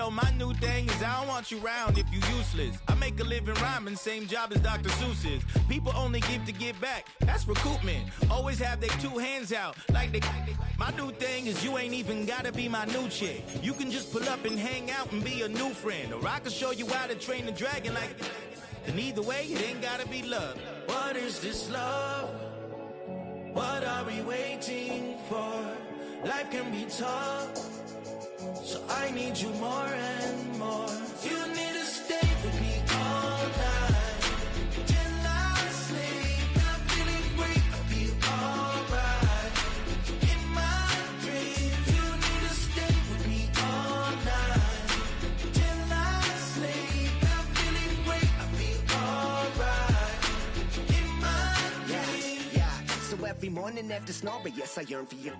yo, my new thing is I don't want you round if you useless. I make a living rhyming, same job as Dr. Seuss's. People only give to get back, that's recoupment. Always have their two hands out, like they. My new thing is you ain't even gotta be my new chick. You can just pull up and hang out and be a new friend. Or I can show you how to train the dragon like. And either way, it ain't gotta be love. What is this love? What are we waiting for? Life can be tough, so I need you more and more. You need to stay with me all night till I sleep. I'm feeling great, I feel alright. In my dreams, you need to stay with me all night till I sleep. I'm feeling great, I feel alright. In my dreams. Yeah. So every morning after snoring, yes, I yearn for you.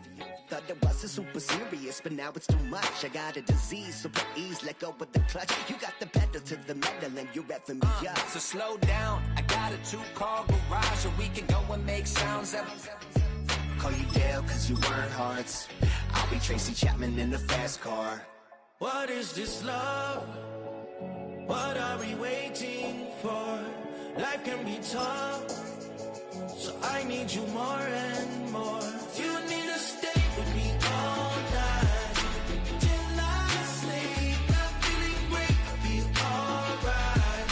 Thought it wasn't super serious, but now it's too much. I got a disease, so please let go with the clutch. You got the pedal to the metal and you're reffing me up. So slow down, I got a 2-car garage, or we can go and make sounds up. Call you Dale, cause you weren't hearts. I'll be Tracy Chapman in the fast car. What is this love? What are we waiting for? Life can be tough, so I need you more and more. You need to stay with me all night till I sleep. I'm feeling great, I feel alright.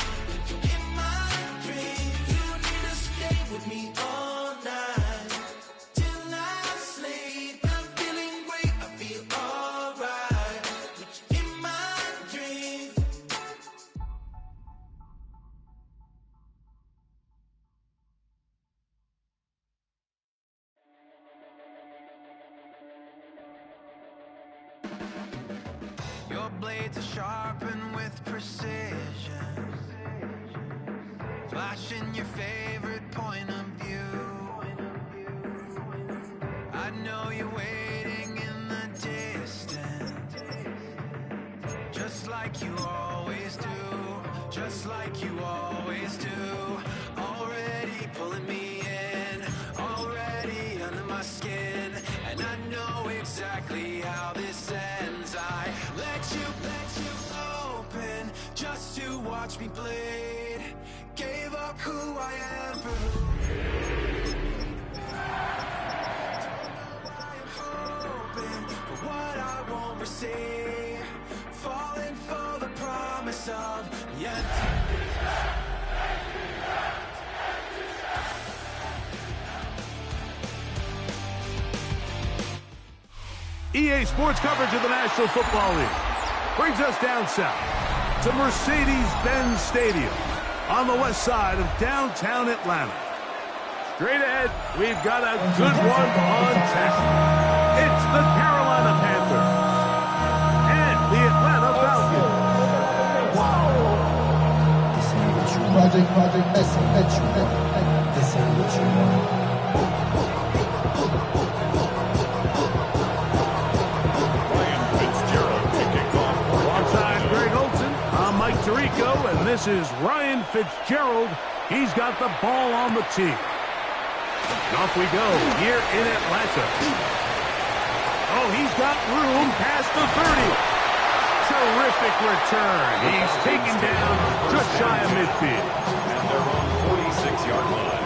In my dreams, you need to stay with me all night till I sleep. I'm feeling great, I feel alright. In my dreams. Your blades are sharpened with precision, flashing your favorite point of view. I know you're waiting in the distance, just like you always do, just like you always do. Already pulling me in, already under my skin, and I know exactly how this ends. I let you open just to watch me bleed. Gave up who I am for who I am hoping for what I won't receive. Falling for the promise of yet. EA Sports coverage of the National Football League brings us down south to Mercedes-Benz Stadium on the west side of downtown Atlanta. Straight ahead, we've got a good one on tap. It's the Carolina Panthers and the Atlanta Falcons. This ain't what you want. This ain't what you want. Tirico, and this is Ryan Fitzgerald. He's got the ball on the tee. And off we go here in Atlanta. Oh, he's got room past the 30. Terrific return. He's taken down just shy of midfield. And they're on the 46-yard line.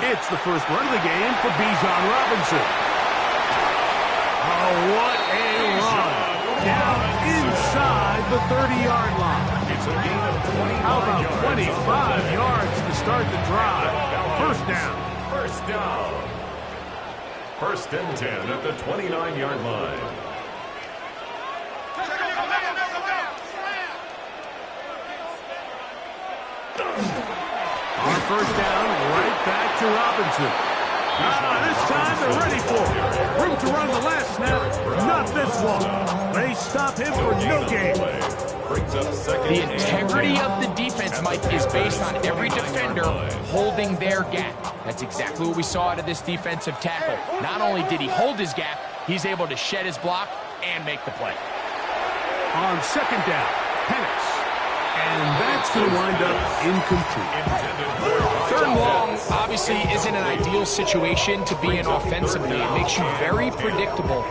It's the first run of the game for Bijan Robinson. Oh, what a run. Down inside the 30-yard line. It's a gain of 25 How about yards. 25 yards to start the drive? First down. First down. First and 10 at the 29-yard line. On first down, right back to Robinson. This time they're ready for it. Room to run the last snap, not this one. They stop him for no gain. The integrity of the defense, Mike, is based on every defender holding their gap. That's exactly what we saw out of this defensive tackle. Not only did he hold his gap, he's able to shed his block and make the play. On second down, Penix. And that's going to wind up incomplete. Third and long obviously isn't an ideal situation to be in offensively. It makes you very predictable,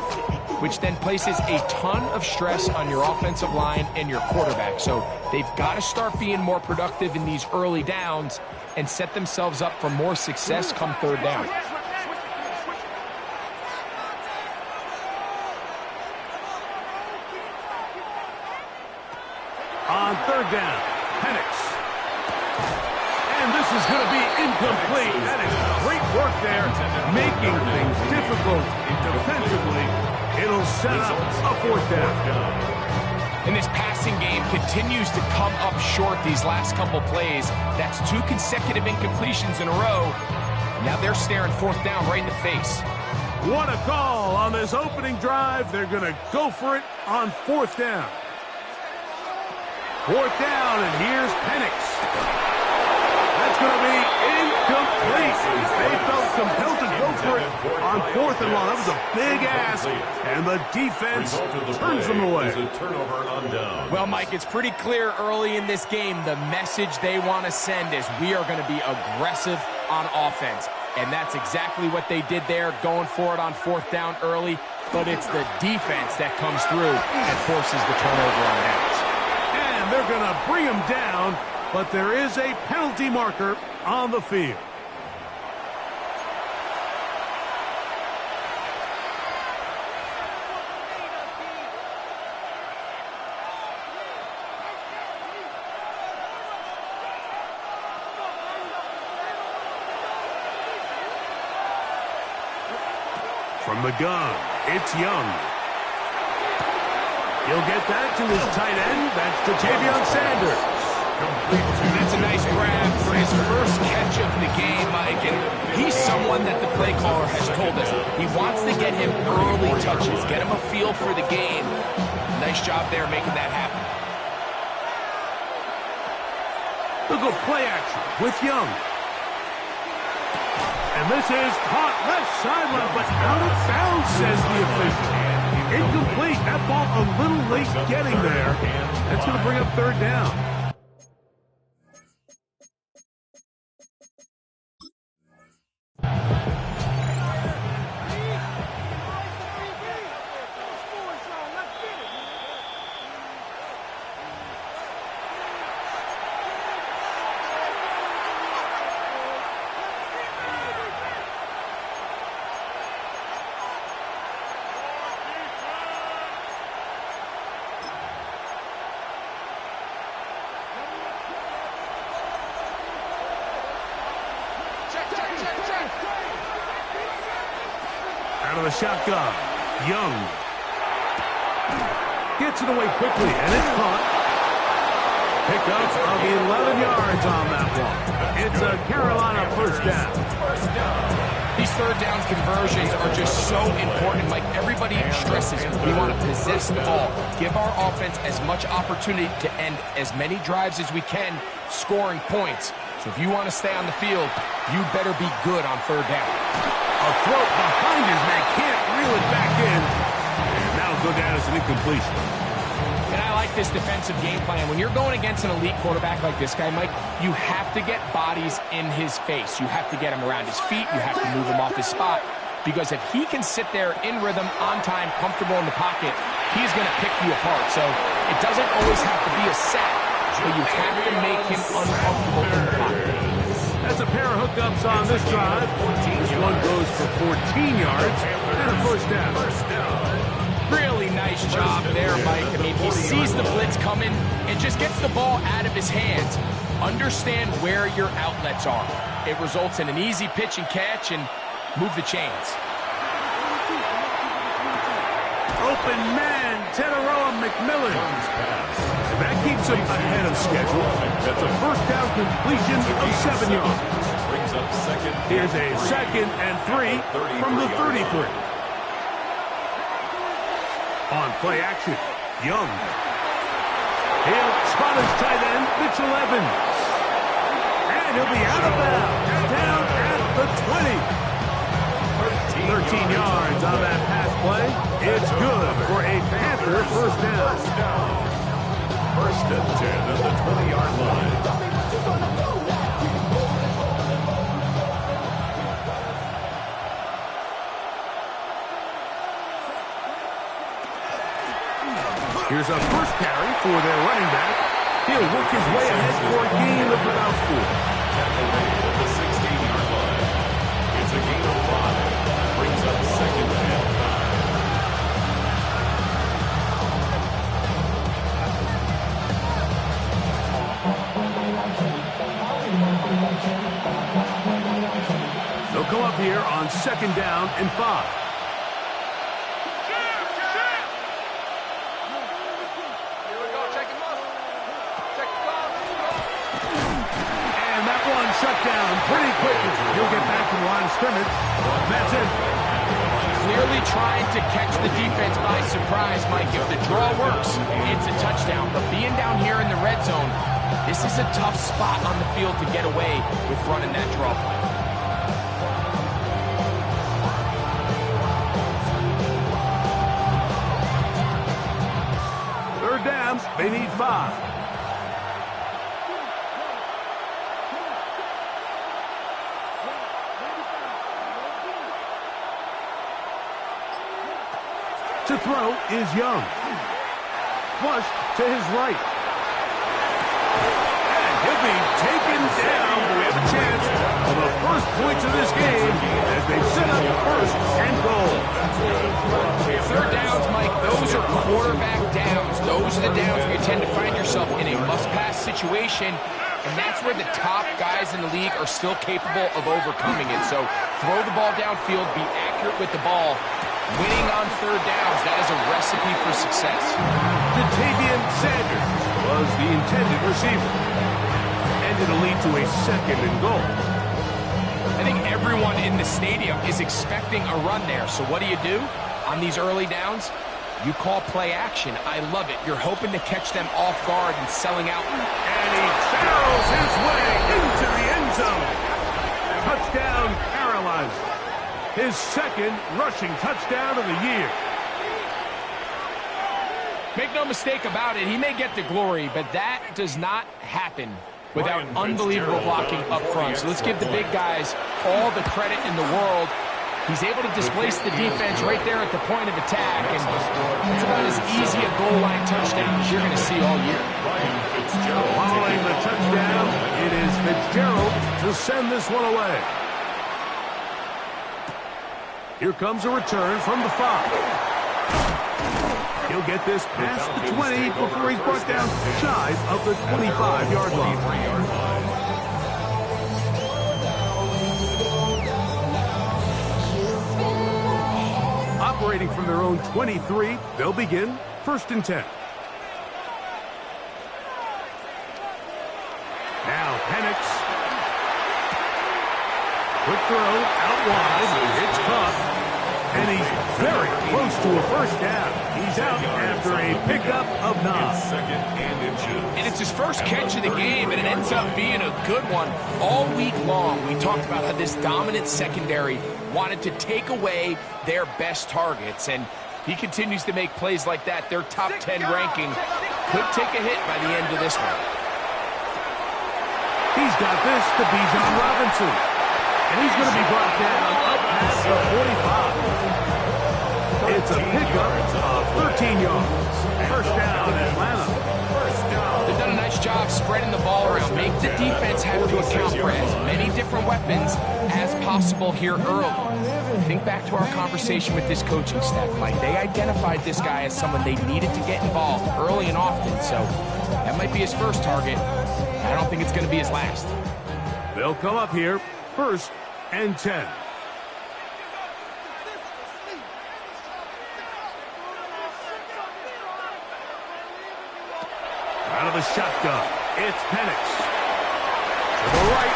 which then places a ton of stress on your offensive line and your quarterback. So they've got to start being more productive in these early downs and set themselves up for more success come third down. On third down, Penix. And this is going to be incomplete. That is great work there, making things difficult defensively. It'll set up a fourth down. And this passing game continues to come up short these last couple plays. That's 2 consecutive incompletions in a row. Now they're staring fourth down right in the face. What a call on this opening drive. They're going to go for it on fourth down. Fourth down, and here's Penix. That's going to be incomplete. They felt compelled to go for it on fourth and long. That was a big ask, and the defense turns them away. Well, Mike, it's pretty clear early in this game the message they want to send is we are going to be aggressive on offense. And that's exactly what they did there, going for it on fourth down early. But it's the defense that comes through and forces the turnover on downs. And they're going to bring him down, but there is a penalty marker on the field. From the gun, it's Young. He'll get that to his tight end. That's Ja'Tavion Sanders. That's a nice grab for his first catch of the game, Mike. And he's someone that the play caller has told us he wants to get him early touches, get him a feel for the game. Nice job there making that happen. Look at play action with Young. And this is caught left sideline, but out of bounds, says the official. Incomplete. That ball a little late getting there. That's going to bring up third down. Out of the shotgun, Young gets it away quickly, and it's caught. Pickup of 11 yards on that one. It's a Carolina first down. These third down conversions are just so important. Like everybody stresses, we want to possess the ball, give our offense as much opportunity to end as many drives as we can, scoring points. So if you want to stay on the field, you better be good on third down. A throw behind his man, can't reel it back in. And that'll go down as an incompletion. And I like this defensive game plan. When you're going against an elite quarterback like this guy, Mike, you have to get bodies in his face. You have to get him around his feet. You have to move him off his spot. Because if he can sit there in rhythm, on time, comfortable in the pocket, he's going to pick you apart. So it doesn't always have to be a sack, but you have to make him uncomfortable in the pocket. That's a pair of hookups on this drive. This one goes for 14 yards and a first down. Really nice job there, Mike. I mean, he sees the blitz coming and just gets the ball out of his hands. Understand where your outlets are. It results in an easy pitch and catch and move the chains. Open man, Teteroa McMillan. That keeps him ahead of schedule. That's a first down completion of 7 yards. Here's a 2nd and 3 from the 33. On play action, Young. He'll spot his tight end, Mitchell Evans. And he'll be out of bounds, down at the 20. 13 yards on that pass play. It's good for a Panthers after first down. First and 10 at the 20-yard line. Here's a first carry for their running back. He'll work his way ahead for a gain of about 4. Tackle made at the 16-yard line. It's a gain of 5. Brings up second and 5. They'll come up here on second down and 5. Shut down pretty quickly. He'll get back to the line of scrimmage. That's it. Clearly trying to catch the defense by surprise, Mike. If the draw works, it's a touchdown. But being down here in the red zone, this is a tough spot on the field to get away with running that draw play. Third down, they need 5. To throw is Young. Flush to his right. And he'll be taken down. We have a chance for the first points of this game as they set up first and goal. Third downs, Mike, those are quarterback downs. Those are the downs where you tend to find yourself in a must-pass situation, and that's where the top guys in the league are still capable of overcoming it. So throw the ball downfield, be accurate with the ball. Winning on third downs, that is a recipe for success. Jatavian Sanders was the intended receiver. And it'll lead to a second and goal. I think everyone in the stadium is expecting a run there. So what do? On these early downs, you call play action. I love it. You're hoping to catch them off guard and selling out. And he barrels his way into the end zone. Touchdown, Carolina. His second rushing touchdown of the year. Make no mistake about it, he may get the glory, but that does not happen without unbelievable blocking up front. So let's give the big guys all the credit in the world. He's able to displace the defense right there at the point of attack, and it's about as easy a goal line touchdown as you're going to see all year. Following the touchdown, it is Fitzgerald to send this one away. Here comes a return from the 5. He'll get this past the 20 before he's brought down shy of the 25-yard line. Operating from their own 23, they'll begin first and 10. Now Penix. Quick throw out wide. It's caught. And he's very close to a first down. He's out after a pickup of 9. And it's his first catch of the game, and it ends up being a good one. All week long, we talked about how this dominant secondary wanted to take away their best targets. And if he continues to make plays like that, their top 10 ranking could take a hit by the end of this one. He's got this to Bijan Robinson. And he's going to be brought down up past the 45. It's a pickup of 13 yards. First down, Atlanta. They've done a nice job spreading the ball around. Make the defense have to account for as many different weapons as possible here early. Think back to our conversation with this coaching staff, Mike. They identified this guy as someone they needed to get involved early and often. So that might be his first target. I don't think it's going to be his last. They'll come up here first and 10. Out of the shotgun, it's Penix. To the right,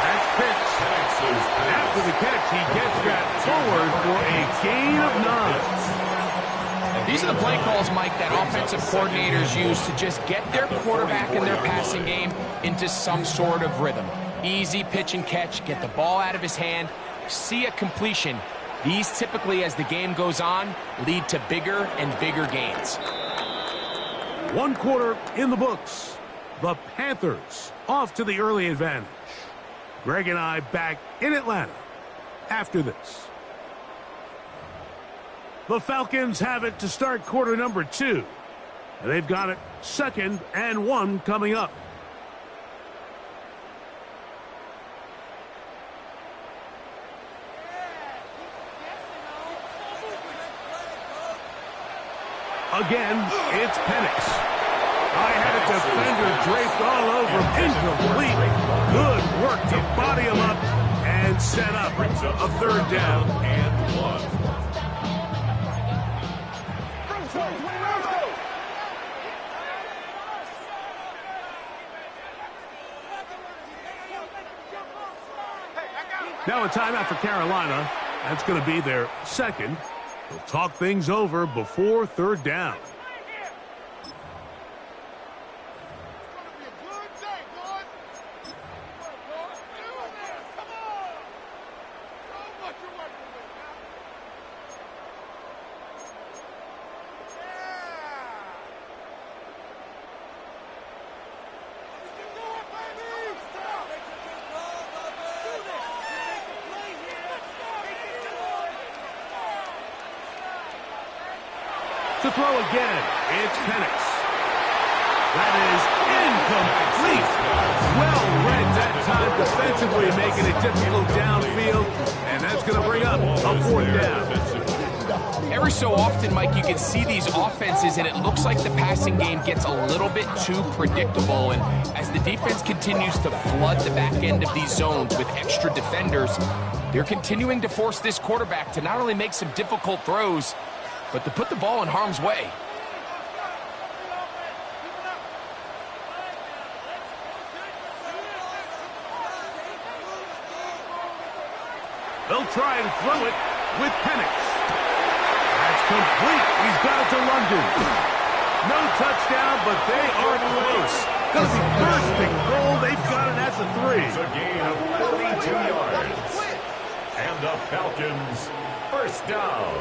that's Pitts. After the catch, he gets that forward for a gain of 9. These are the play calls, Mike, that offensive coordinators use to just get their quarterback and their passing game into some sort of rhythm. Easy pitch and catch, get the ball out of his hand, see a completion, These typically, as the game goes on, lead to bigger and bigger gains. 1 quarter in the books. The Panthers off to the early advantage. Greg and I back in Atlanta after this. The Falcons have it to start quarter number 2. And they've got it 2nd and 1 coming up. Again, it's Penix. I had a defender draped all over him. Incomplete. Good work to body him up and set up a 3rd down. And 1. Now a timeout for Carolina. That's going to be their 2nd. They'll talk things over before 3rd down. To throw again, it's Penix. That is incomplete. Well read that time defensively, making it difficult downfield, and that's going to bring up a 4th down. Every so often, Mike, you can see these offenses, and it looks like the passing game gets a little bit too predictable. And as the defense continues to flood the back end of these zones with extra defenders, they're continuing to force this quarterback to not only make some difficult throws, but to put the ball in harm's way. They'll try and throw it with Penix. That's complete. He's got it to London. No touchdown, but they are close. Going to be first and goal. They've got it at the 3. It's a gain of 42 yards. And the Falcons, 1st down.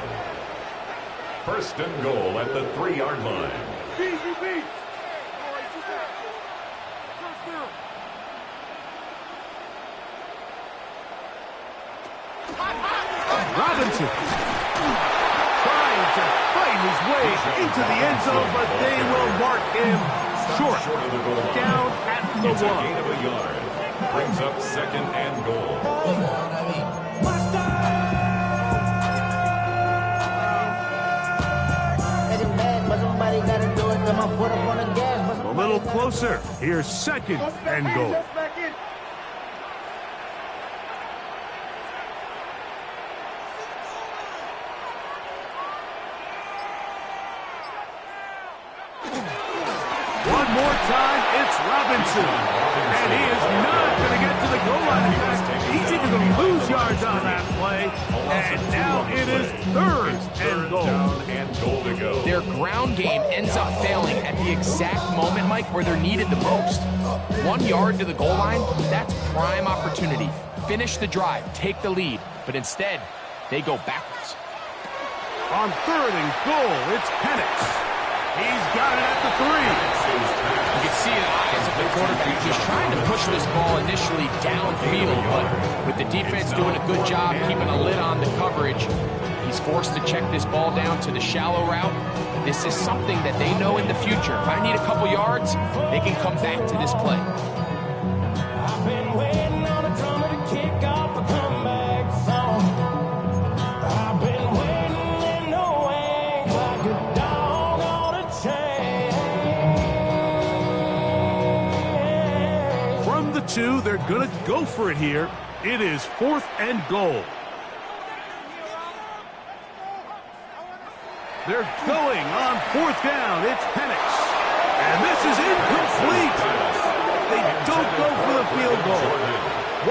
1st and goal at the 3-yard line. Robinson trying to fight his way into the end zone, but they will mark him short. Of the goal line. Down at the 1. It's a gain of a yard. Brings up 2nd and goal. A little closer. Here's 2nd and goal. One more time, it's Robinson. And he is not going to get to the goal line. In fact, he's even going to lose yards on that play. And now it is 3rd and goal. And goal to go. Their ground game ends up failing at the exact moment, Mike, where they're needed the most. 1 yard to the goal line, that's prime opportunity. Finish the drive, take the lead. But instead, they go backwards. On 3rd and goal, it's Penix. He's got it at the 3. You can see the eyes of the quarterback. He's trying to push this ball initially downfield, but with the defense doing a good job keeping a lid on the coverage, he's forced to check this ball down to the shallow route. This is something that they know in the future. If I need a couple yards, they can come back to this play. I've been waiting on a drummer to kick off a comeback song. I've been waiting in the wings like a dog on a chain. From the 2, they're going to go for it here. It is 4th and goal. They're going on 4th down. It's Penix. And this is incomplete. They don't go for the field goal.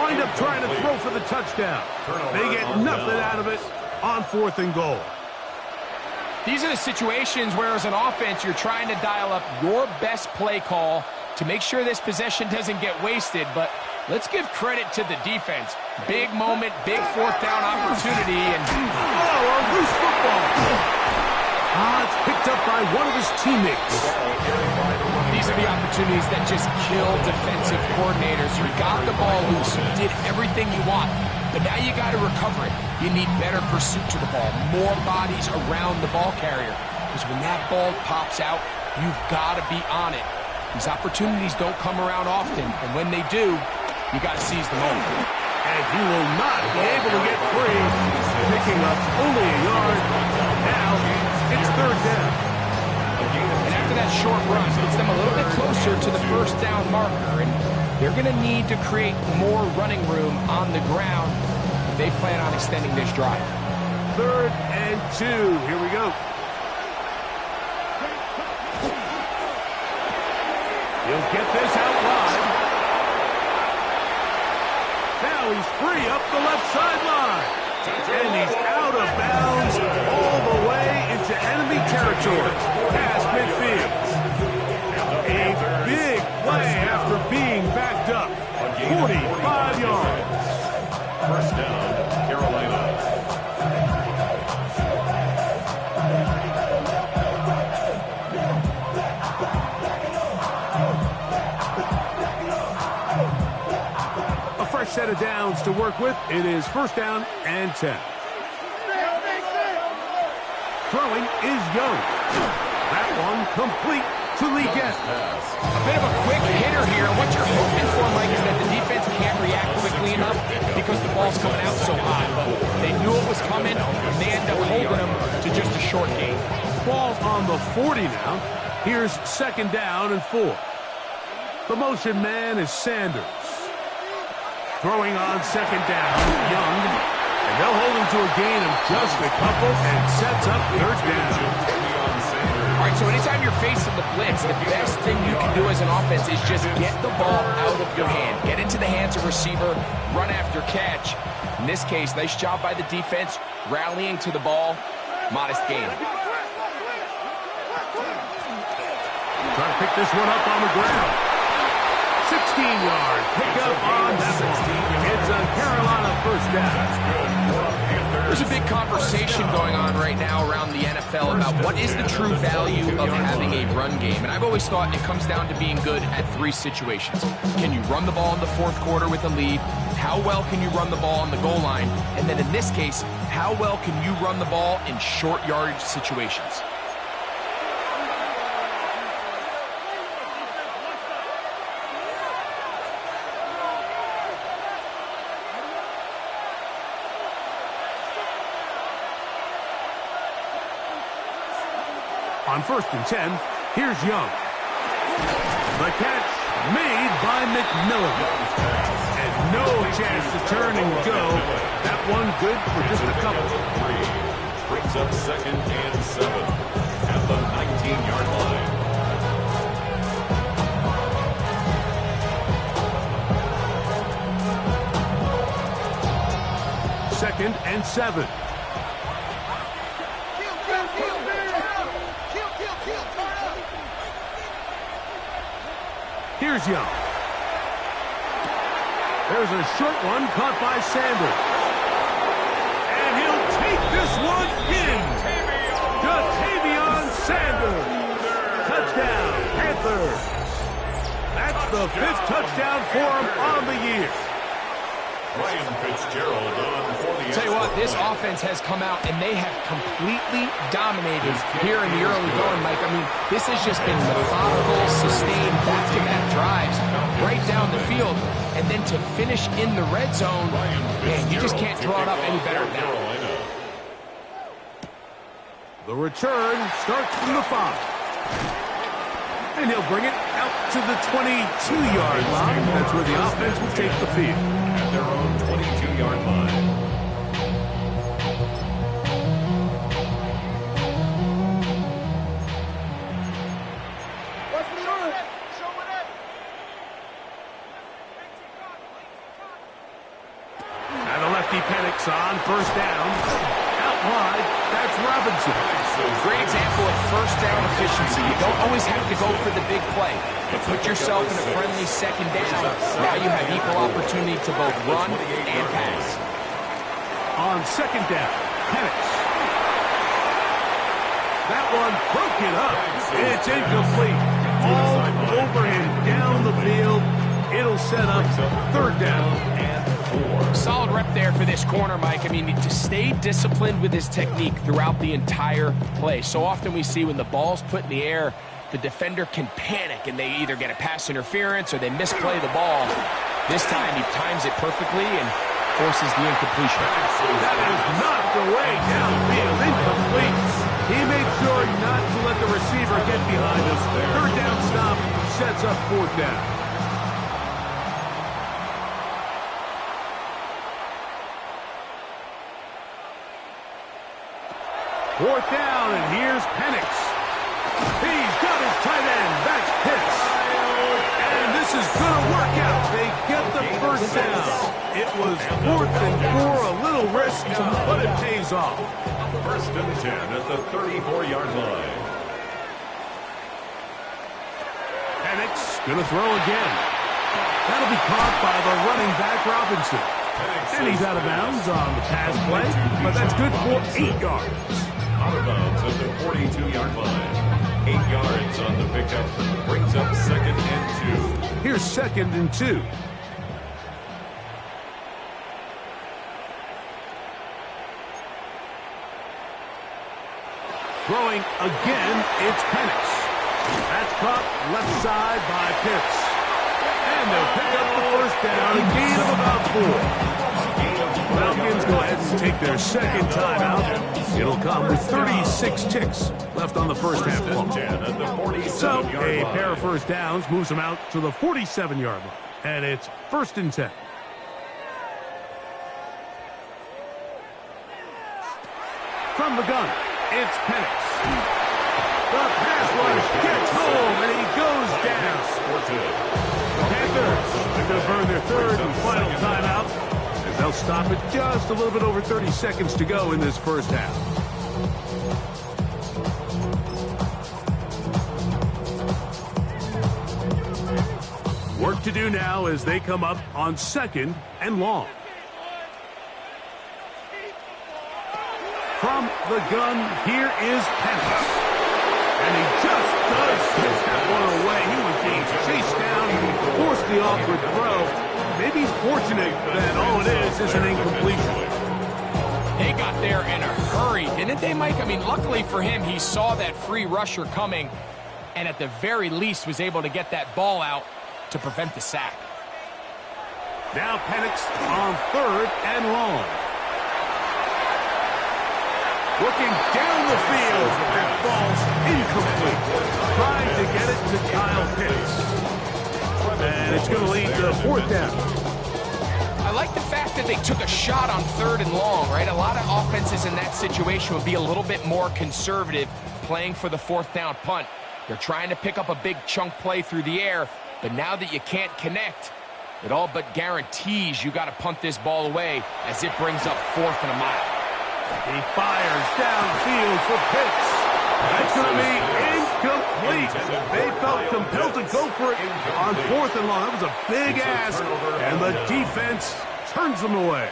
Wind up trying to throw for the touchdown. They get nothing out of it on 4th and goal. These are the situations where, as an offense, you're trying to dial up your best play call to make sure this possession doesn't get wasted, but Let's give credit to the defense. Big moment, big fourth down opportunity, and a loose football. It's picked up by one of his teammates. These are the opportunities that just kill defensive coordinators. You got the ball loose, you did everything you want, but now you got to recover it. You need better pursuit to the ball, more bodies around the ball carrier, because when that ball pops out, you've got to be on it. These opportunities don't come around often, and when they do, you got to seize the moment. And he will not be able to get free, picking up only a yard. Now it's third down. And after that short run, gets them a little bit closer to the first down marker, and they're going to need to create more running room on the ground if they plan on extending this drive. 3rd and 2. Here we go. He'll get this out wide. Now he's free up the left sideline. And he's out of bounds all the way into enemy territory. Past midfield. A big play after being backed up. 45 yards. First down, Carolina. Set of downs to work with. It is first down and 10. Throwing is Young. That one complete to Lee Guest. A bit of a quick hitter here. What you're hoping for, Mike, is that the defense can't react quickly enough because the ball's coming out so high. But they knew it was coming, and they end up holding them to just a short gain. Ball on the 40 now. Here's second down and 4. The motion man is Sanders. Throwing on second down, Young, and they'll hold him to a gain of just a couple and sets up third down. All right, so anytime you're facing the blitz, the best thing you can do as an offense is just get the ball out of your hand. Get into the hands of receiver, run after catch. In this case, nice job by the defense, rallying to the ball, modest gain. Trying to pick this one up on the ground. 16-yard pickup on that one. It's a Carolina first down. There's a big conversation going on right now around the NFL about what is the true value of having a run game. And I've always thought it comes down to being good at 3 situations. Can you run the ball in the fourth quarter with a lead? How well can you run the ball on the goal line? And then in this case, how well can you run the ball in short yardage situations? On first and 10, here's Young. The catch made by McMillan. And no chance to turn and go. That one good for just a couple. Brings up second and 7 at the 19-yard line. Second and 7. Here's Young. There's a short one caught by Sanders. And he'll take this one in. Ja'Tavion Sanders. Touchdown, Panthers. That's the 5th touchdown for him on the year. Ryan Fitzgerald on for the Tell you what, this offense has come out and they have completely dominated here in the early going, Mike. I mean, this has just been methodical, sustained, back-to-back drives right down the field. And then to finish in the red zone, man, you just can't draw it up any better than that. The return starts from the 5. And he'll bring it out to the 22-yard line. That's where the offense will take the field. At their own 22-yard line. And the lefty panics on first down. Out wide, that's Robinson. Great example of first down efficiency. You don't always have to go for the big play, but put yourself in a friendly second down. Now you have equal opportunity to both run and pass. On second down, Penix. That one broken up. It's incomplete. All over him down the field. It'll set up third down and 4. Solid rep there for this corner, Mike. I mean, to stay disciplined with his technique throughout the entire play. So often we see when the ball's put in the air, the defender can panic and they either get a pass interference or they misplay the ball. This time he times it perfectly and forces the incompletion. That is knocked away downfield, incomplete. He made sure not to let the receiver get behind us. Third down stop sets up fourth down. Fourth down, and here's Penix. He's got his tight end. That's Pitts. And this is going to work out. They get the first down. It was 4th and 4, a little risk, but it pays off. First and 10 at the 34-yard line. Penix going to throw again. That'll be caught by the running back Robinson. And he's out of bounds on the pass play, but that's good for 8 yards. Out of bounds at the 42-yard line. 8 yards on the pickup. Brings up second and 2. Here's second and 2. Throwing again, it's Penix. That's caught left side by Pitts. And they'll pick up the first down, a gain of about 4. Falcons go ahead and take their second timeout. It'll come with 36 ticks left on the first half clock. So a pair of first downs moves them out to the 47-yard line. And it's first and 10. From the gun, it's Penix. The pass rush gets home, and he goes down. The Panthers are going to burn their third and final timeout. They'll stop it just a little bit over 30 seconds to go in this first half. Work to do now as they come up on second and long. From the gun, here is Panthers. And he just does pitch that one away. He was being chased down. He forced the awkward throw. Maybe he's fortunate that all it is an incompletion. They got there in a hurry, didn't they, Mike? I mean, luckily for him, he saw that free rusher coming and at the very least was able to get that ball out to prevent the sack. Now Penix on third and long. Looking down the field, that ball's incomplete. Trying to get it to Kyle Pitts. And it's going to lead to fourth down. I like the fact that they took a shot on third and long, right? A lot of offenses in that situation would be a little bit more conservative playing for the fourth down punt. They're trying to pick up a big chunk play through the air, but now that you can't connect, it all but guarantees you got to punt this ball away as it brings up 4th and a mile. He fires downfield for Pitts. That's going to be incomplete. They felt compelled to go for it on 4th and long. That was a big ask, and the defense turns them away.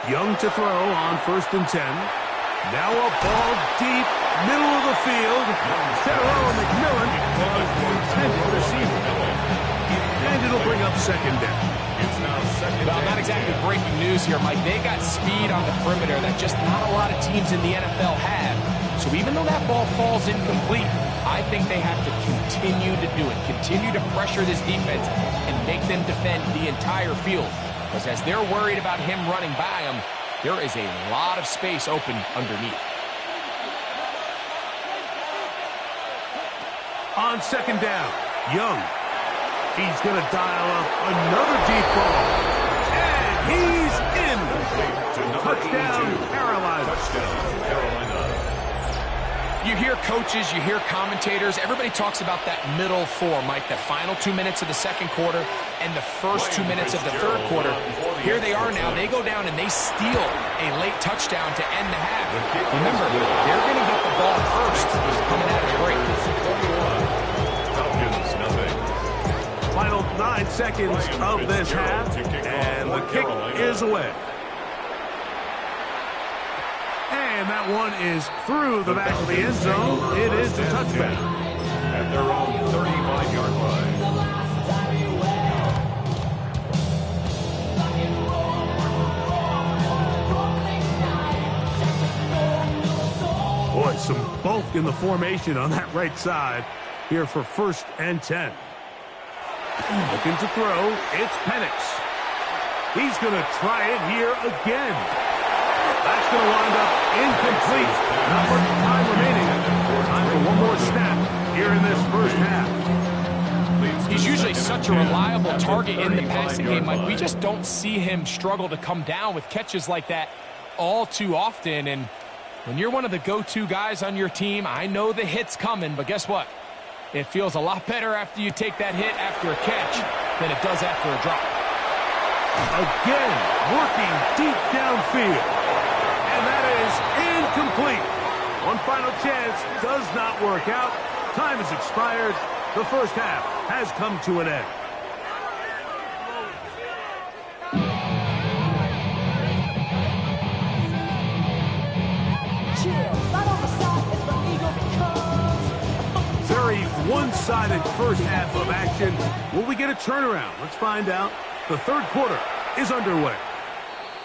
Young to throw on 1st and 10. Now a ball deep, middle of the field. Terrell McMillan was the intended receiver. And it'll bring up second down. Well, not exactly breaking news here, Mike. They got speed on the perimeter that just not a lot of teams in the NFL have. So even though that ball falls incomplete, I think they have to continue to do it. Continue to pressure this defense and make them defend the entire field. Because as they're worried about him running by them, there is a lot of space open underneath. On second down, Young. He's going to dial up another deep ball. And he's in. Touchdown, Carolina. You hear coaches, you hear commentators, everybody talks about that middle four, Mike, the final 2 minutes of the second quarter and the first 2 minutes of the third quarter. Here they are now. They go down and they steal a late touchdown to end the half. Remember, they're going to get the ball first coming out of the break. Falcons, nothing. Final 9 seconds of this half, and the kick is away. And that one is through the back of the end zone. It is a touchback. At their own 35-yard line. Boy, some bulk in the formation on that right side here for 1st and 10. Looking to throw, it's Penix. He's going to try it here again. That's going to wind up incomplete. Not much time remaining. Time for one more snap here in this first half. He's usually such a reliable target in the passing game, Mike. We just don't see him struggle to come down with catches like that all too often. And when you're one of the go-to guys on your team, I know the hit's coming, but guess what? It feels a lot better after you take that hit after a catch than it does after a drop. Again, working deep downfield. And that is incomplete. One final chance does not work out. Time has expired. The first half has come to an end. Very one-sided first half of action. Will we get a turnaround? Let's find out. The third quarter is underway.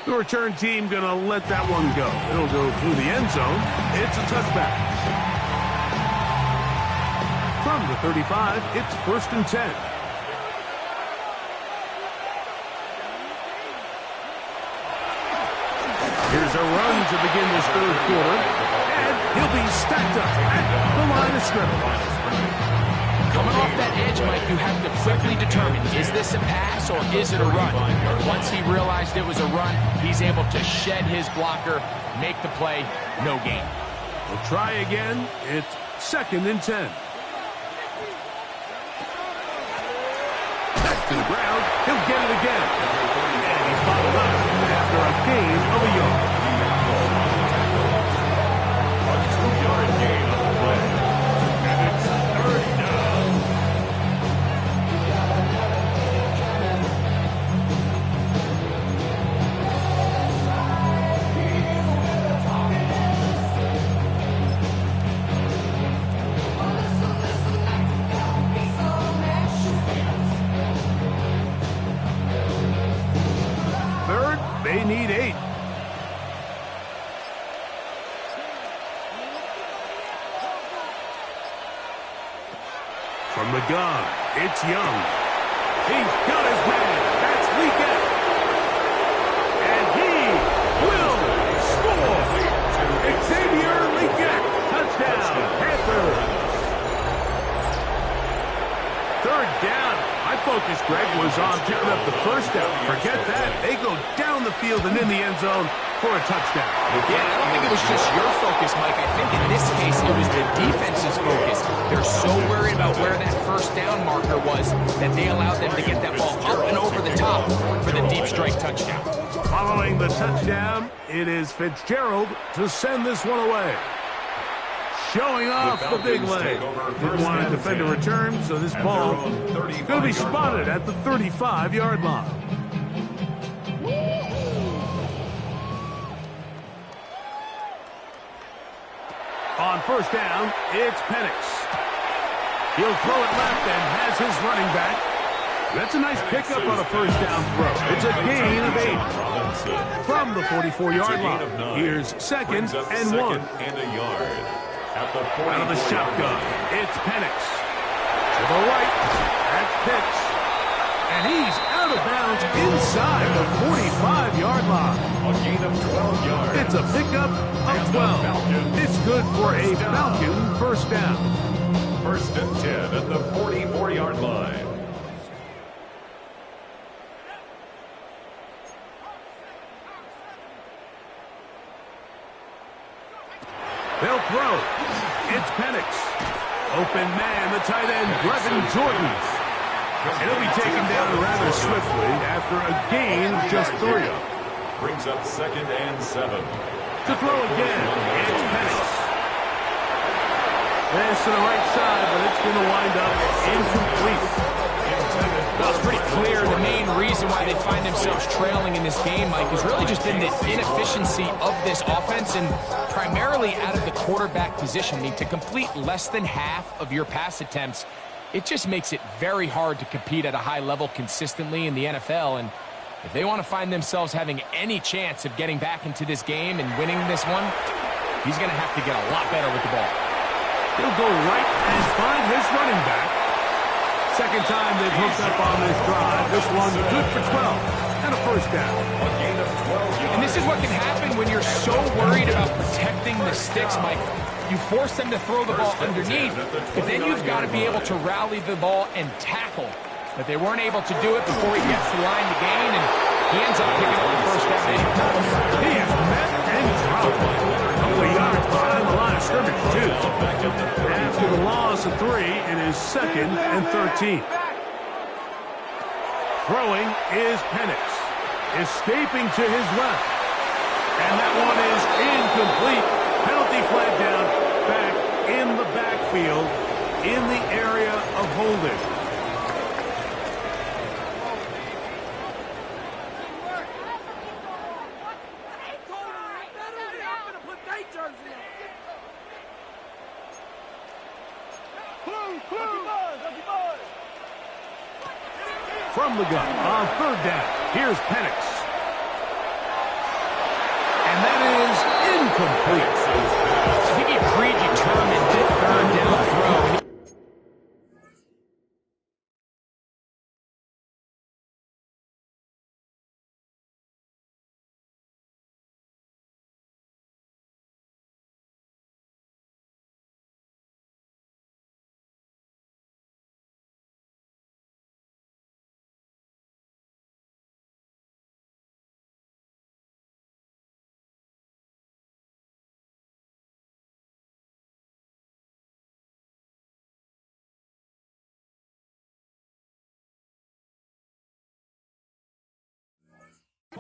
The return team going to let that one go. It'll go through the end zone. It's a touchback. From the 35, it's 1st and 10. Here's a run to begin this third quarter. And he'll be stacked up at the line of scrimmage. Coming off that edge, Mike, you have to quickly determine, is this a pass or is it a run? Once he realized it was a run, he's able to shed his blocker, make the play, no gain. We'll try again. It's 2nd and 10. Back to the ground. He'll get it again. And he's followed up after a gain of a yard. A 2-yard gain on the play. And it's 3rd down. They need 8. From the gun, it's Young. He's got his man. That's Leakett. And he will score. Xavier Leakett. Touchdown, Panthers. 3rd down. My focus, Greg, was on picking up the first down. Forget that. They go down the field and in the end zone for a touchdown. Yeah, I don't think it was just your focus, Mike. I think in this case it was the defense's focus. They're so worried about where that first down marker was that they allowed them to get that ball up and over the top for the deep strike touchdown. Following the touchdown, it is Fitzgerald to send this one away. Showing off the big leg. Didn't want to defend a return, so this ball going to be spotted at the 35-yard line. On first down, it's Penix. He'll throw it left and has his running back. That's a nice pickup on a first down throw. It's a gain of 8 from the 44-yard line. Here's 2nd and 1. And a yard. Out of the shotgun, it's Penix. To the right, that's Pitts. And he's out of bounds inside the 45-yard line. A gain of 12 yards. It's a pickup of 12. It's good for a Falcon first down. 1st and 10 at the 44-yard line. They'll throw. It's Penix. Open man, the tight end, Brevin Jordan. And he'll be taken down rather swiftly after a gain of just 3. Brings up 2nd and 7. To throw again, it's Penix. This to the right side, but it's going to wind up incomplete. Well, it's pretty clear the main reason why they find themselves trailing in this game, Mike, has really just been the inefficiency of this offense and primarily out of the quarterback position. I mean, to complete less than half of your pass attempts, it just makes it very hard to compete at a high level consistently in the NFL. And if they want to find themselves having any chance of getting back into this game and winning this one, he's going to have to get a lot better with the ball. He'll go right and find his running back. Second time they've hooked up on this drive. This one good for 12 and a first down. And this is what can happen when you're so worried about protecting the sticks, Mike. You force them to throw the ball underneath, but then you've got to be able to rally the ball and tackle. But they weren't able to do it before he gets the line to gain, and he ends up picking up the first down. He is met and dropped. A couple of yards behind the line of scrimmage, too. After the loss of 3, it is 2nd and 13. Throwing is Penix. Escaping to his left. And that one is incomplete. Penalty flag down, back in the backfield, in the area of holding. From the gun on 3rd down, here's Penix. And that is incomplete. I think he predetermined that 3rd down throw.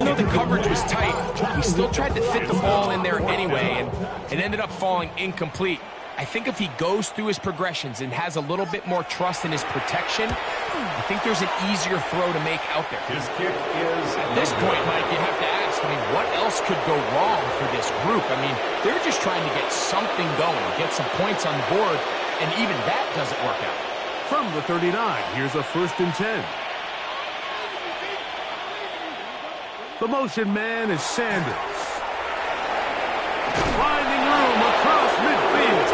I know the coverage was tight. He still tried to fit the ball in there anyway, and it ended up falling incomplete. I think if he goes through his progressions and has a little bit more trust in his protection, I think there's an easier throw to make out there. His kick is... At this point, Mike, you have to ask, what else could go wrong for this group? They're just trying to get something going, get some points on the board, and even that doesn't work out. From the 39, here's a 1st and 10. The motion man is Sanders. Finding room across midfield.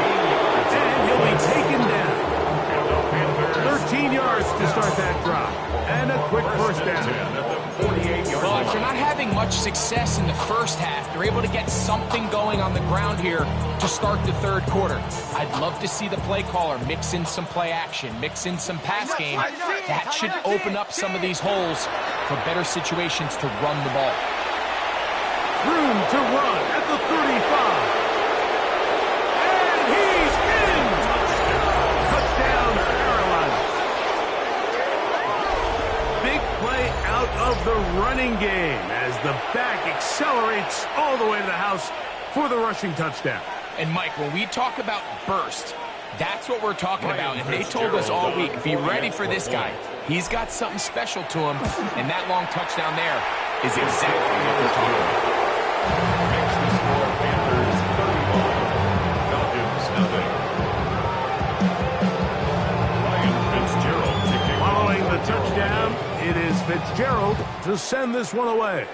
And he'll be taken down. 13 yards to start that drive. And a quick first down. Well, after not having much success in the first half, they're able to get something going on the ground here to start the 3rd quarter. I'd love to see the play caller mix in some play action, mix in some pass game. That should open up some of these holes for better situations to run the ball. Room to run at the 35. And he's in! Touchdown, Carolina. Big play out of the running game as the back accelerates all the way to the house for the rushing touchdown. And Mike, when we talk about burst, that's what we're talking about, and they told us all week, be ready for this guy. He's got something special to him, and that long touchdown there is exactly what they're talking about. Makes the score Panthers 31, Falcons nothing. Ryan Fitzgerald kicking. Following the touchdown, it is Fitzgerald to send this one away.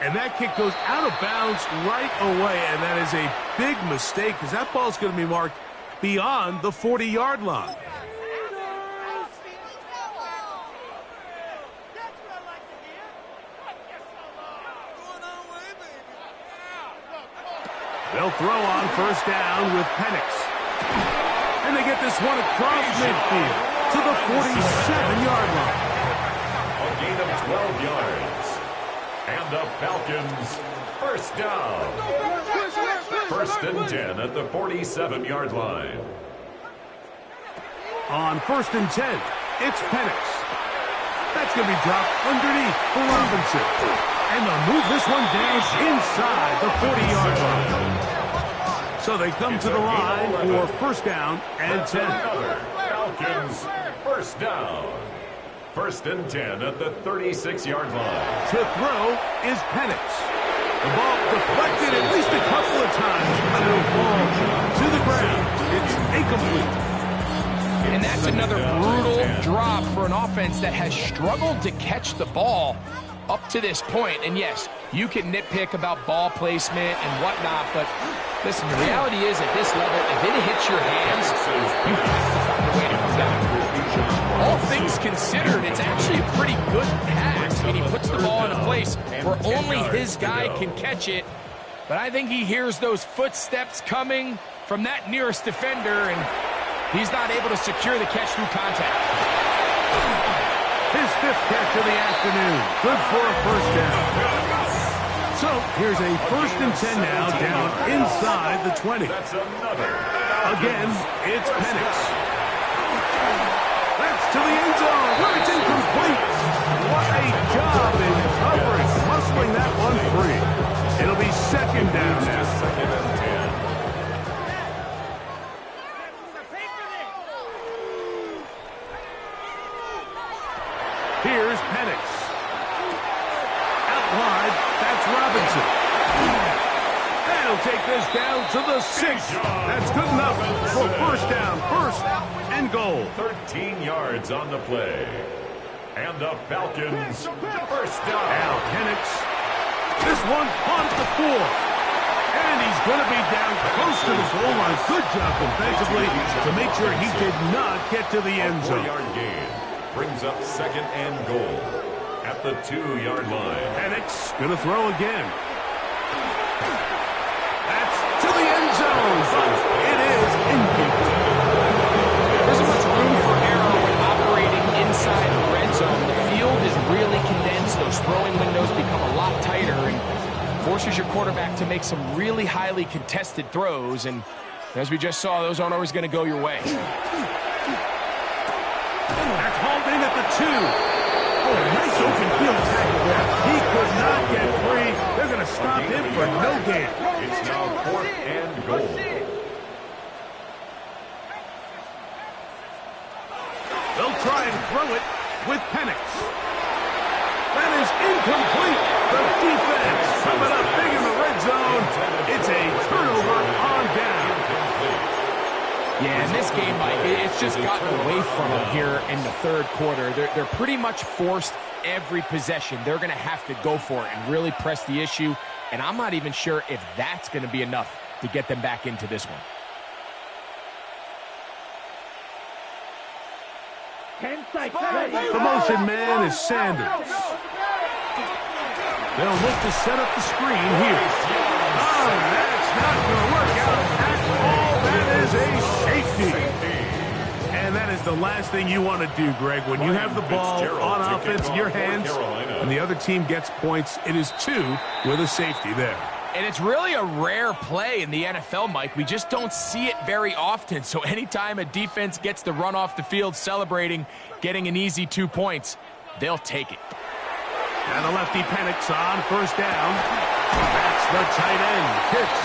And that kick goes out of bounds right away, and that is a big mistake because that ball's going to be marked beyond the 40-yard line. They'll throw on 1st down with Penix. And they get this one across midfield to the 47-yard line. A gain of 12 yards. And the Falcons, 1st down. First and 10 at the 47-yard line. On first and 10, it's Penix. That's going to be dropped underneath for Robinson. And they'll move this one down inside the 40-yard line. So they come to the line for first down and 10. Falcons first down. First and 10 at the 36-yard line. To throw is Penix. The ball deflected at least a couple of times, and it'll fall to the ground. It's incomplete. And that's another brutal drop for an offense that has struggled to catch the ball up to this point. And yes, you can nitpick about ball placement and whatnot, but listen, the reality is at this level, if it hits your hands, you have to find a way to come down. All things considered, it's actually a pretty good pass. I mean, he puts the ball in a place where only his guy can catch it. But I think he hears those footsteps coming from that nearest defender, and he's not able to secure the catch through contact. His fifth catch of the afternoon. Good for a first down. So here's a first and 10 now down inside the 20. Again, it's Penix. That's to the end zone, where it's incomplete. What a job in covering, muscling that one free. It'll be second down now. Second and 10. Here's Penix. Out wide, that's Robinson. They'll take this down to the 6. That's good enough for first down. First and goal. 13 yards on the play. And the Falcons first down. Now Penix. This one caught at the 4. And he's going to be down close to the goal line. Good job defensively to make sure he did not get to the end zone. 4-yard gain brings up second and goal at the 2-yard line. Penix going to throw again. That's to the end zone, but it is incomplete. There isn't much room for error when operating inside the red zone. The field is really condensed. Those throwing windows become a lot tighter and forces your quarterback to make some really highly contested throws. And as we just saw, those aren't always going to go your way. That's hauled in at the 2. Oh, nice open field tackle there. He could not get free. They're going to stop him for no gain. It's now 4th and goal. They'll try and throw it with Penix. That is incomplete. The defense coming up big in the red zone. It's a turnover on down. Yeah, in this game, Mike, it's just gotten away from them here in the third quarter. They're pretty much forced every possession. They're going to have to go for it and really press the issue. And I'm not even sure if that's going to be enough to get them back into this one. The motion man is Sanders. They'll look to set up the screen here. Oh, that's not going to work out at all. That is a safety. And that is the last thing you want to do, Greg. When you have the ball on offense in your hands and the other team gets points, it is 2 with a safety there. And it's really a rare play in the NFL, Mike. We just don't see it very often. So anytime a defense gets to run off the field celebrating, getting an easy 2 points, they'll take it. And the lefty Penix on first down. That's the tight end, Pitts.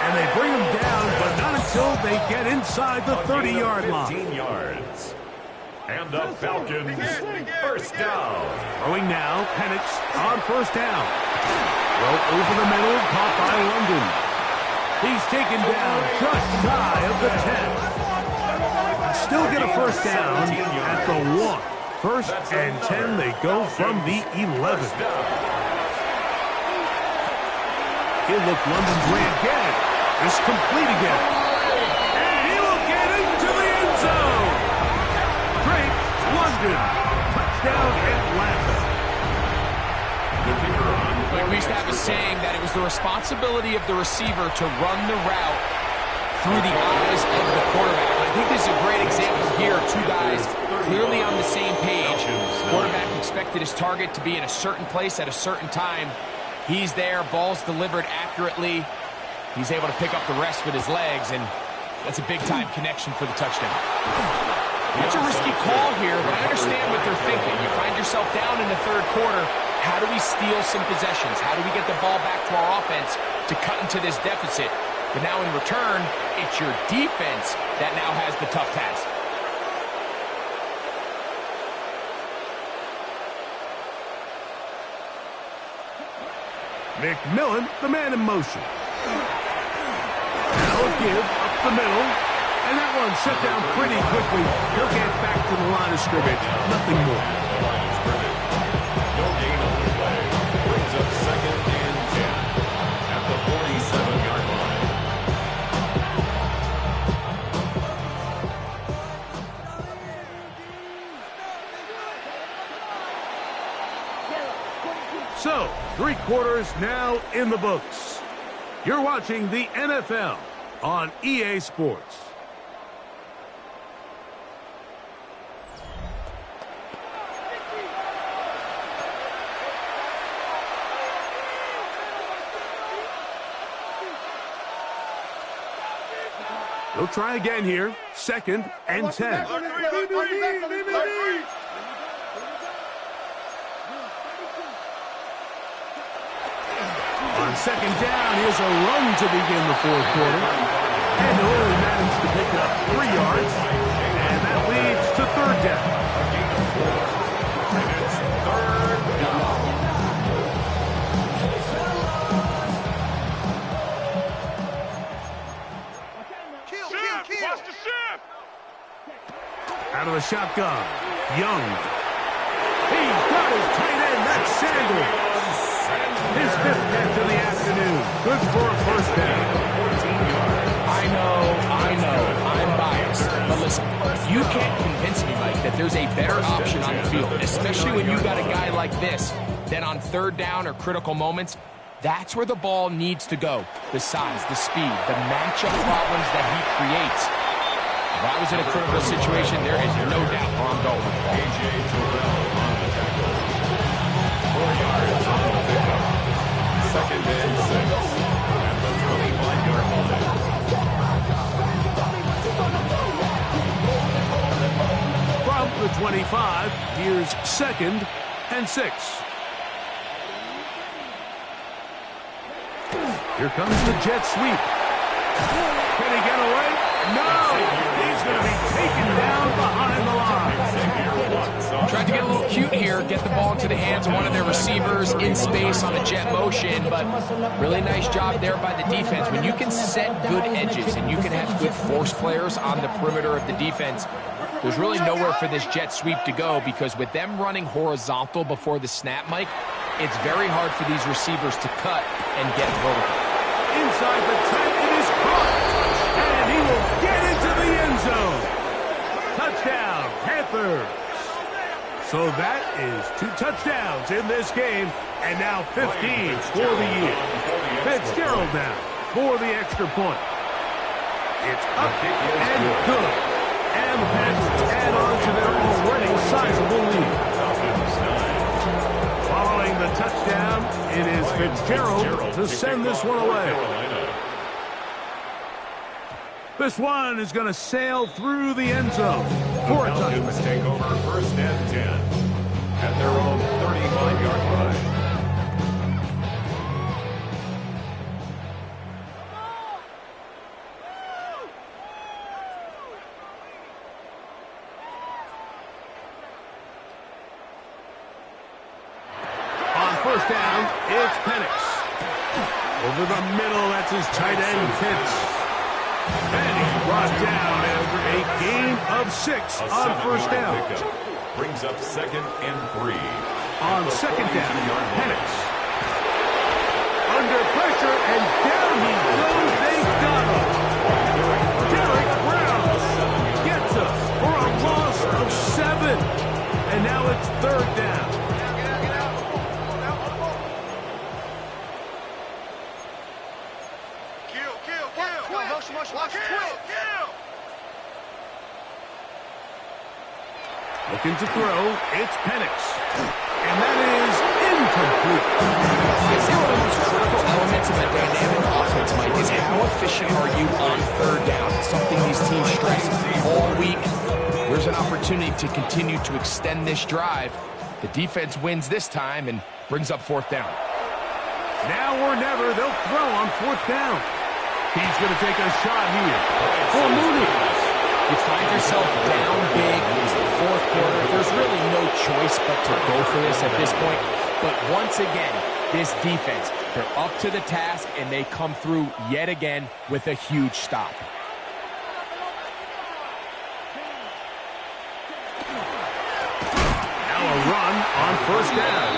And they bring him down, but not until they get inside the 30-yard line. 15 yards. And the Falcons first down. Throwing now, Penix on first down. Well, over the middle, caught by London. He's taken down just shy of the 10. Still get a first down at the 1. First and 10, they go from the 11. He'll look London's way again. It's complete again. And he will get into the end zone. Drake, London, touchdown Atlanta. We used to have a saying that it was the responsibility of the receiver to run the route through the eyes of the quarterback. I think this is a great example here. 2 guys clearly on the same page. Quarterback expected his target to be in a certain place at a certain time. He's there, ball's delivered accurately. He's able to pick up the rest with his legs, and that's a big-time connection for the touchdown. That's a risky call here, but I understand what they're thinking. You find yourself down in the third quarter. How do we steal some possessions? How do we get the ball back to our offense to cut into this deficit? But now in return, it's your defense that now has the tough task. McMillan, the man in motion. Now a give up the middle. And that one shut down pretty quickly. He'll get back to the line of scrimmage. Nothing more. The line of scrimmage. No gain on the play. Brings up 2nd and 10 at the 47-yard line. So, 3 quarters now in the books. You're watching the NFL on EA Sports. They'll try again here. 2nd and 10. On 2nd down, here's a run to begin the 4th quarter. And he'll only manage to pick up 3 yards. And that leads to 3rd down. And it's 3rd down. Watch the shift. Out of the shotgun. Young. He's got his tight end. That's Sanders. His 5th catch of the afternoon. Good for a 1st down. I know, I'm biased. But listen, you can't convince me, Mike, that there's a better option on the field, especially when you got a guy like this, than on 3rd down or critical moments. That's where the ball needs to go. The size, the speed, the matchup problems that he creates. If I was in a critical situation, there is no doubt where I'm going with the ball. A.J. Terrell on the tackle. 4 yards on the pickup. 2nd and 6 at the 25-yard line. From the 25, here's 2nd and 6. Here comes the jet sweep. Can he get away? No! He's going to be taken down behind the line. Tried to get a little cute here, get the ball into the hands of one of their receivers in space on a jet motion, but really nice job there by the defense. When you can set good edges and you can have good force players on the perimeter of the defense, there's really nowhere for this jet sweep to go, because with them running horizontal before the snap, Mike, it's very hard for these receivers to cut and get vertical. Inside the 10, it is caught. And he will get into the end zone. Touchdown, Panthers. So that is 2 touchdowns in this game, and now 15 for the year. Fitzgerald now for the extra point. It's up and good. And the Panthers add on to their already sizable lead. Following the touchdown, it is Fitzgerald to send this one away. This one is going to sail through the end zone for a touchdown. Falcons take over 1st and 10 at their own 35-yard line. On 1st down, it's Penix. Over the middle, that's his tight end, Pitts. And he's brought down after a gain of 6 on 1st down. Brings up 2nd and 3. On 2nd down, Penix. Under pressure, and down he goes. They got him. Derek Brown gets us for a loss of 7. And now it's 3rd down. Looking to throw, it's Penix. And that is incomplete. It's one of those critical elements of a dynamic offense, Mike. is how efficient are you on third down? It's something these teams stress all week. There's an opportunity to continue to extend this drive. The defense wins this time and brings up fourth down. Now or never, they'll throw on fourth down. He's going to take a shot here. For Mooney. You find yourself down big. It's the fourth quarter. There's really no choice but to go for this at this point. But once again, this defense, they're up to the task, and they come through yet again with a huge stop. Now a run on first down.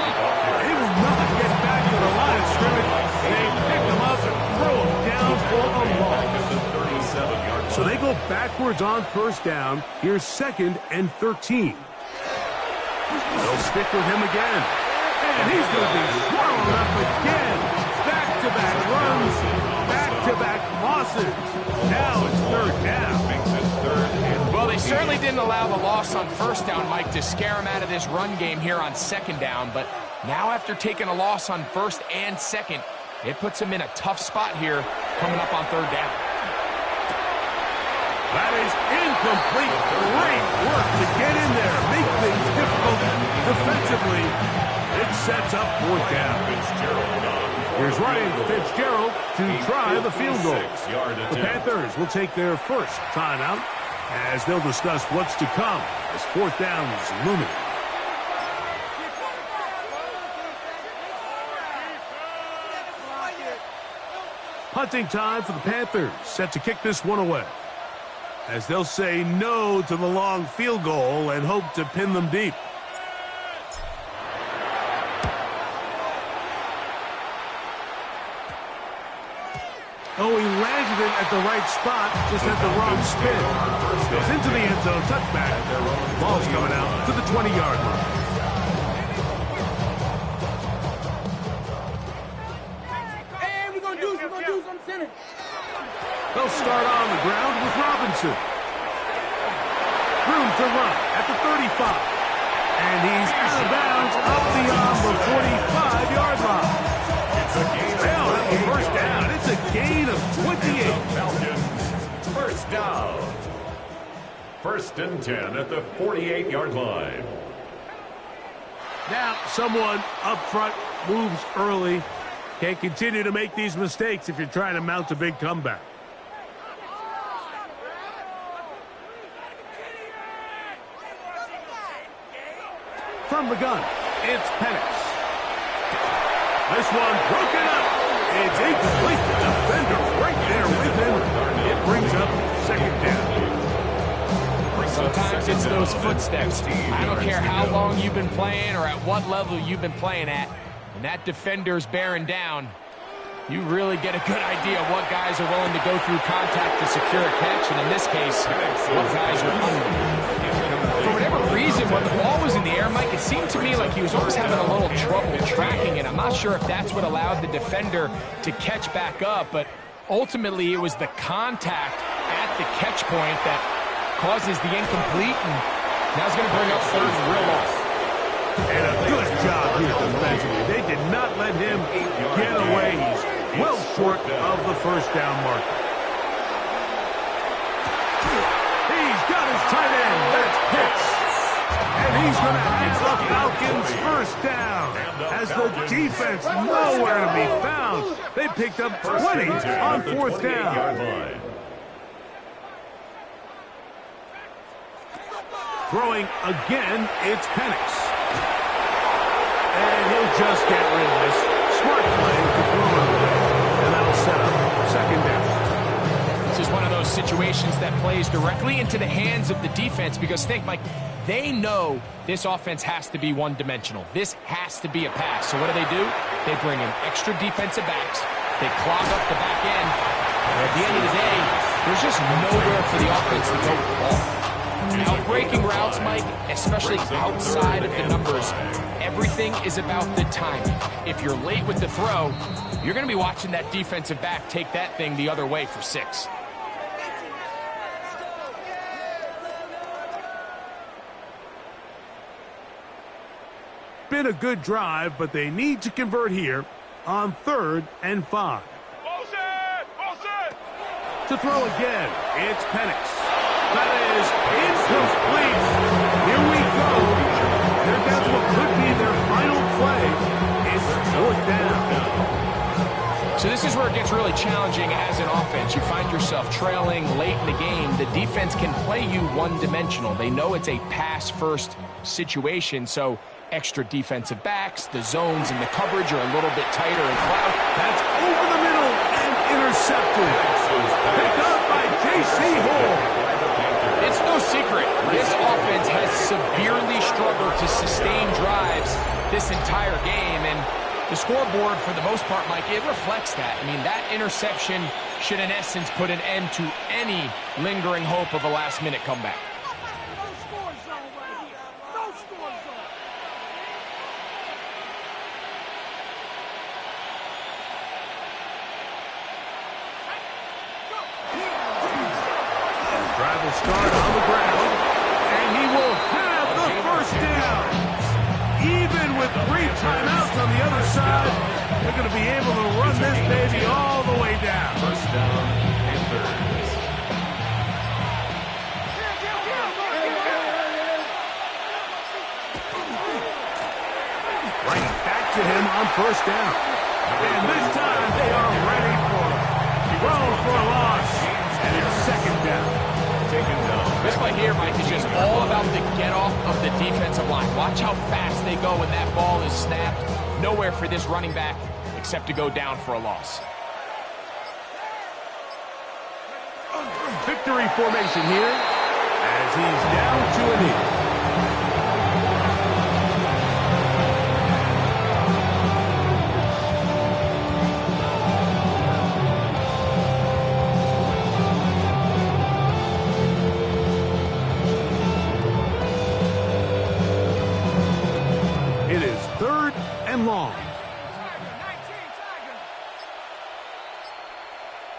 They will not get back to the line of scrimmage. They pick them up and throw them down for a loss. So they go backwards on first down. Here's 2nd and 13. They'll stick with him again. And he's going to be swallowed up again. Back-to-back runs, back-to-back losses. Now it's third down. Well, they certainly didn't allow the loss on first down, Mike, to scare him out of this run game here on second down. But now after taking a loss on first and second, it puts him in a tough spot here coming up on third down. That is incomplete. Great work to get in there. Make things difficult defensively. It sets up fourth down. Here's Ryan Fitzgerald to try the field goal. The Panthers will take their first timeout as they'll discuss what's to come as fourth down is looming. Punting time for the Panthers, set to kick this one away, as they'll say no to the long field goal and hope to pin them deep. Oh, he landed it at the right spot, just at the wrong spin. Goes into the end zone, touchback. Ball's coming out to the 20-yard line. Hey, we're going to do something center. They'll start on the ground with Robinson. Room to run at the 35. And he's out of bounds up beyond the 45-yard line. It's a gain of first down. It's a gain of 28. Falcons, first down. 1st and 10 at the 48-yard line. Now someone up front moves early. Can't continue to make these mistakes if you're trying to mount a big comeback. From the gun, it's Penix. This one broken up. It's incomplete. The defender right there with him. It brings up second down. Sometimes it's those footsteps. I don't care how long you've been playing or at what level you've been playing at. When that defender's bearing down, you really get a good idea of what guys are willing to go through contact to secure a catch. And in this case, what guys are under. For whatever reason, when the ball was in the air, Mike, it seemed to me like he was always having a little trouble tracking it. I'm not sure if that's what allowed the defender to catch back up, but ultimately it was the contact at the catch point that causes the incomplete, and now it's going to bring up third and real loss. And a good job here defensively. They did not let him get away. He's well short of the first down marker. He's got his tight end. That's Pitts. And he's going to have the Falcons first down as the defense nowhere to be found. They picked up 20 on fourth down. Throwing again, it's Penix. And he'll just get rid of this. Smart play to throw it away. And that'll set up second down. This is one of those situations that plays directly into the hands of the defense because think, Mike, they know this offense has to be one-dimensional. This has to be a pass. So what do? They bring in extra defensive backs. They clog up the back end. And at the end of the day, there's just nowhere for the offense to go with the ball. Now, breaking routes, Mike, especially outside of the numbers, everything is about the timing. If you're late with the throw, you're going to be watching that defensive back take that thing the other way for 6. Been a good drive, but they need to convert here on 3rd and 5. To throw again, it's Penix. That is incomplete. Here we go. They're down to what could be their final play. It's 4th down. So this is where it gets really challenging as an offense. You find yourself trailing late in the game. The defense can play you one-dimensional. They know it's a pass-first situation, so extra defensive backs, the zones and the coverage are a little bit tighter and cloud. That's over the middle and intercepted. Picked up by J.C. Hall. It's no secret. This offense has severely struggled to sustain drives this entire game, and the scoreboard, for the most part, Mike, it reflects that. I mean, that interception should, in essence, put an end to any lingering hope of a last-minute comeback. No score zone right here. No score zone. Drive will start on the ground, and he will have the first down. Even with 3 timeouts on the other side, they're going to be able to run this baby all the way down. First down, Panthers. Right back to him on 1st down. And this time they are ready for him. Thrown for a loss, and it's 2nd down. This play here, Mike, is just all about the get-off of the defensive line. Watch how fast they go when that ball is snapped. Nowhere for this running back except to go down for a loss. Victory formation here as he's down to a knee. It is 3rd and long.